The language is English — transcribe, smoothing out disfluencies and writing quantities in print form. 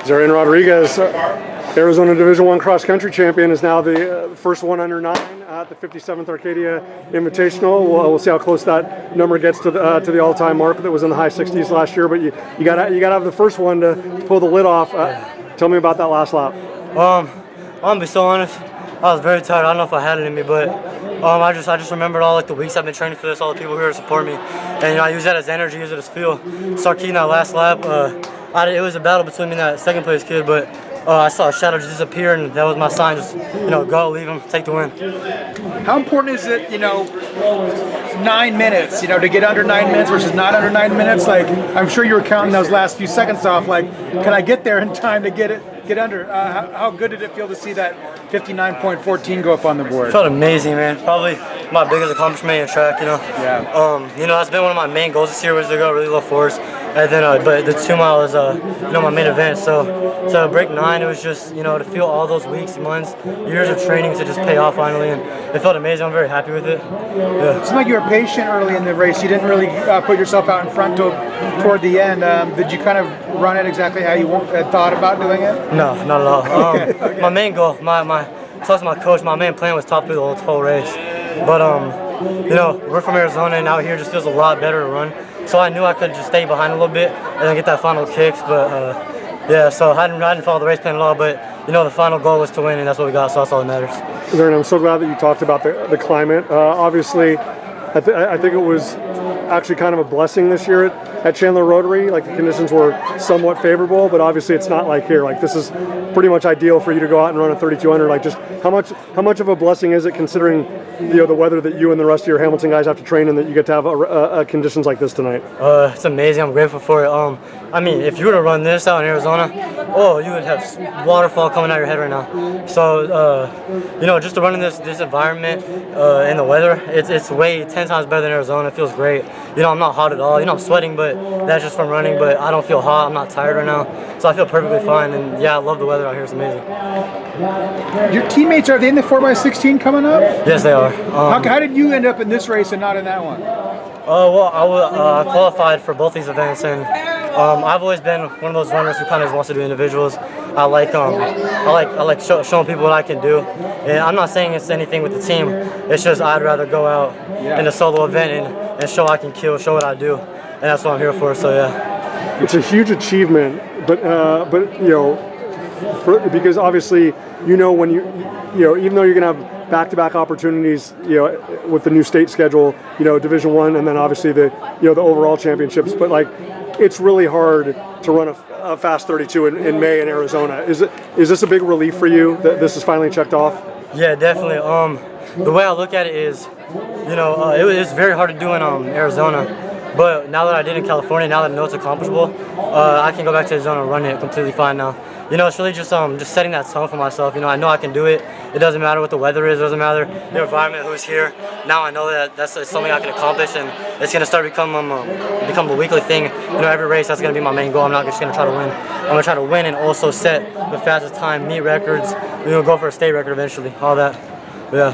Zarian Rodriguez, Arizona Division I cross country champion, is now the first one under 9 at the 57th Arcadia Invitational. We'll see how close that number gets to the all-time mark that was in the high 60s last year. But you gotta have the first one to pull the lid off. Tell me about that last lap. I'm gonna be so honest. I was very tired. I don't know if I had it in me, but I just remembered all the weeks I've been training for this, all the people here to support me, and I use that as energy, use it as fuel. Start kicking that last lap. It was a battle between me and that second place kid, but I saw a shadow just disappear, and that was my sign. Just go, leave him, take the win. How important is it, 9 minutes, to get under 9 minutes versus not under 9 minutes? Like, I'm sure you were counting those last few seconds off. Like, can I get there in time to get under? How good did it feel to see that 59.14 go up on the board? It felt amazing, man. Probably my biggest accomplishment in track. Yeah. That's been one of my main goals this year was to go really low force. And then, but the 2 mile is, my main event. So to break 9, it was just, to feel all those weeks, months, years of training to just pay off finally, and it felt amazing. I'm very happy with it. Yeah. It seemed like you were patient early in the race. You didn't really put yourself out in front toward the end. Did you kind of run it exactly how you had thought about doing it? No, not at all. Okay. My main goal, plus my coach, my main plan was top through the whole race. But we're from Arizona, and out here just feels a lot better to run. So I knew I could just stay behind a little bit and then get that final kicks. But so I didn't follow the race plan at all. But the final goal was to win, and that's what we got. So that's all that matters. Zarian, I'm so glad that you talked about the climate. Obviously, I think it was actually kind of a blessing this year at Chandler Rotary. Like, the conditions were somewhat favorable, but obviously it's not like here. Like, this is pretty much ideal for you to go out and run a 3200. Like, just how much of a blessing is it, considering the weather that you and the rest of your Hamilton guys have to train in, that you get to have conditions like this tonight? It's amazing. I'm grateful for it. If you were to run this out in Arizona, you would have waterfall coming out your head right now. So just to run in this environment in the weather, it's way 10 times better than Arizona. It feels great. I'm not hot at all. I'm sweating, but that's just from running. But I don't feel hot. I'm not tired right now, so I feel perfectly fine. And yeah, I love the weather out here. It's amazing. Your teammates, are they in the 4x16 coming up? Yes, they are. How did you end up in this race and not in that one? I qualified for both these events, and I've always been one of those runners who kind of wants to do individuals. I like showing people what I can do, and I'm not saying it's anything with the team. It's just I'd rather go out in a solo event and show I can kill, show what I do, and that's what I'm here for. So yeah, it's a huge achievement, but because obviously when even though you're gonna have back-to-back opportunities, with the new state schedule, Division I, and then obviously the overall championships, but like, it's really hard to run a fast 32 in May in Arizona. Is this a big relief for you that this is finally checked off? Yeah, definitely. The way I look at it is, it was very hard to do in Arizona. But now that I did in California, now that I know it's accomplishable, I can go back to Arizona and run it completely fine now. It's really just setting that tone for myself. I know I can do it. It doesn't matter what the weather is. It doesn't matter the environment, who's here. Now I know that that's something I can accomplish, and it's going to start become a weekly thing. Every race, that's going to be my main goal. I'm not just going to try to win. I'm going to try to win and also set the fastest time, meet records, go for a state record eventually, all that. Yeah.